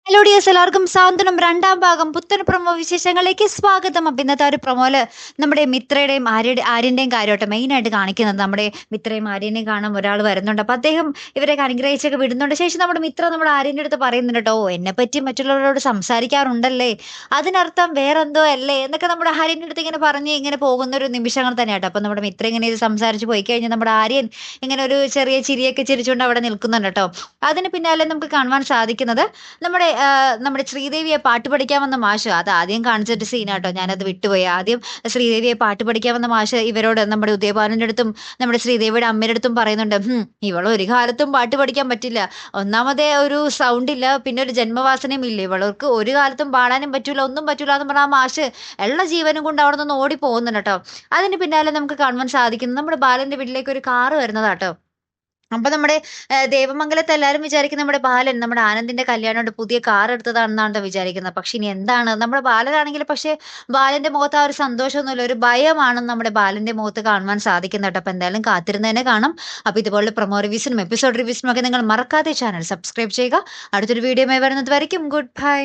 Hello dears, എല്ലാവർക്കും സാന്ത്വനം രണ്ടാം ഭാഗം പുത്തൻ പ്രൊമോ വിശേഷങ്ങളിലേക്ക് സ്വാഗതം. അപ്പം ഇന്നത്തെ ഒരു പ്രൊമോയില് നമ്മുടെ മിത്രയുടെയും ആര്യന്റെയും കാര്യമായിട്ട് മെയിനായിട്ട് കാണിക്കുന്നത്. നമ്മുടെ മിത്രയും ആര്യനെയും കാണാൻ ഒരാൾ വരുന്നുണ്ട്. അപ്പം അദ്ദേഹം ഇവരെയൊക്കെ അനുഗ്രഹിച്ചൊക്കെ വിടുന്നുണ്ട്. ശേഷം നമ്മുടെ മിത്ര നമ്മുടെ ആര്യൻ്റെ അടുത്ത് പറയുന്നുണ്ട് കേട്ടോ, എന്നെ പറ്റി മറ്റുള്ളവരോട് സംസാരിക്കാറുണ്ടല്ലേ, അതിനർത്ഥം വേറെന്തോ അല്ലേ എന്നൊക്കെ നമ്മുടെ ആര്യൻ്റെ അടുത്ത് ഇങ്ങനെ പറഞ്ഞ് ഇങ്ങനെ പോകുന്ന ഒരു നിമിഷങ്ങൾ തന്നെയാട്ടോ. അപ്പം നമ്മുടെ മിത്ര ഇങ്ങനെ ഇത് സംസാരിച്ച് പോയി കഴിഞ്ഞാൽ നമ്മുടെ ആര്യൻ ഇങ്ങനെ ഒരു ചെറിയ ചിരിയൊക്കെ ചിരിച്ചുകൊണ്ട് അവിടെ നിൽക്കുന്നുണ്ട് കേട്ടോ. അതിന് പിന്നാലെ നമുക്ക് കാണുവാൻ സാധിക്കുന്നത് നമ്മുടെ ശ്രീദേവിയെ പാട്ട് പഠിക്കാൻ വന്ന മാഷ്, അത് ആദ്യം കാണിച്ചൊരു സീനാട്ടോ, ഞാനത് വിട്ടുപോയി. ആദ്യം ശ്രീദേവിയെ പാട്ട് പഠിക്കാൻ വന്ന മാഷ് ഇവരോട്, നമ്മുടെ ഉദയഭാനുവിന്റെ അടുത്തും നമ്മുടെ ശ്രീദേവിയുടെ അമ്മയുടെ അടുത്തും പറയുന്നുണ്ട്, ഇവൾ ഒരു കാലത്തും പാട്ട് പഠിക്കാൻ പറ്റില്ല. ഒന്നാമതേ ഒരു സൗണ്ട് ഇല്ല, പിന്നെ ഒരു ജന്മവാസനയും ഇല്ല, ഇവൾക്ക് ഒരു കാലത്തും പാടാനും പറ്റൂല, ഒന്നും പറ്റൂല എന്ന് പറഞ്ഞാൽ ആ മാഷ് ഉള്ള ജീവനും കൊണ്ട് അവിടെ നിന്ന് ഓടി പോകുന്നുണ്ട് കേട്ടോ. അതിന് പിന്നാലെ നമുക്ക് കാണുവാൻ സാധിക്കുന്നത് നമ്മുടെ ബാലന്റെ വീട്ടിലേക്ക് ഒരു കാറ് വരുന്നതാട്ടോ. അപ്പൊ നമ്മുടെ ദേവമംഗലത്ത് എല്ലാവരും വിചാരിക്കും നമ്മുടെ ബാലൻ, നമ്മുടെ ആനന്ദിന്റെ കല്യാണമുണ്ട്, പുതിയ കാർ എടുത്തതാണെന്നാണ് വിചാരിക്കുന്നത്. പക്ഷെ ഇനി എന്താണ്, നമ്മുടെ ബാലനാണെങ്കിൽ പക്ഷെ ബാലന്റെ മുഖത്ത് ആ ഒരു സന്തോഷമൊന്നുമില്ല, ഒരു ഭയമാണ് നമ്മുടെ ബാലന്റെ മുഖത്ത് കാണുവാൻ സാധിക്കുന്നത് കേട്ടോ. അപ്പൊ എന്തായാലും കാത്തിരുന്നതിനെ കാണാം. അപ്പൊ ഇതുപോലുള്ള പ്രൊമോ റിവ്യൂസിനും എപ്പിസോഡ് റിവ്യൂസിനും ഒക്കെ നിങ്ങൾ മറക്കാതെ ചാനൽ സബ്സ്ക്രൈബ് ചെയ്യുക. അടുത്തൊരു വീഡിയോ വരുന്നത് വരയ്ക്കും ഗുഡ് ബൈ.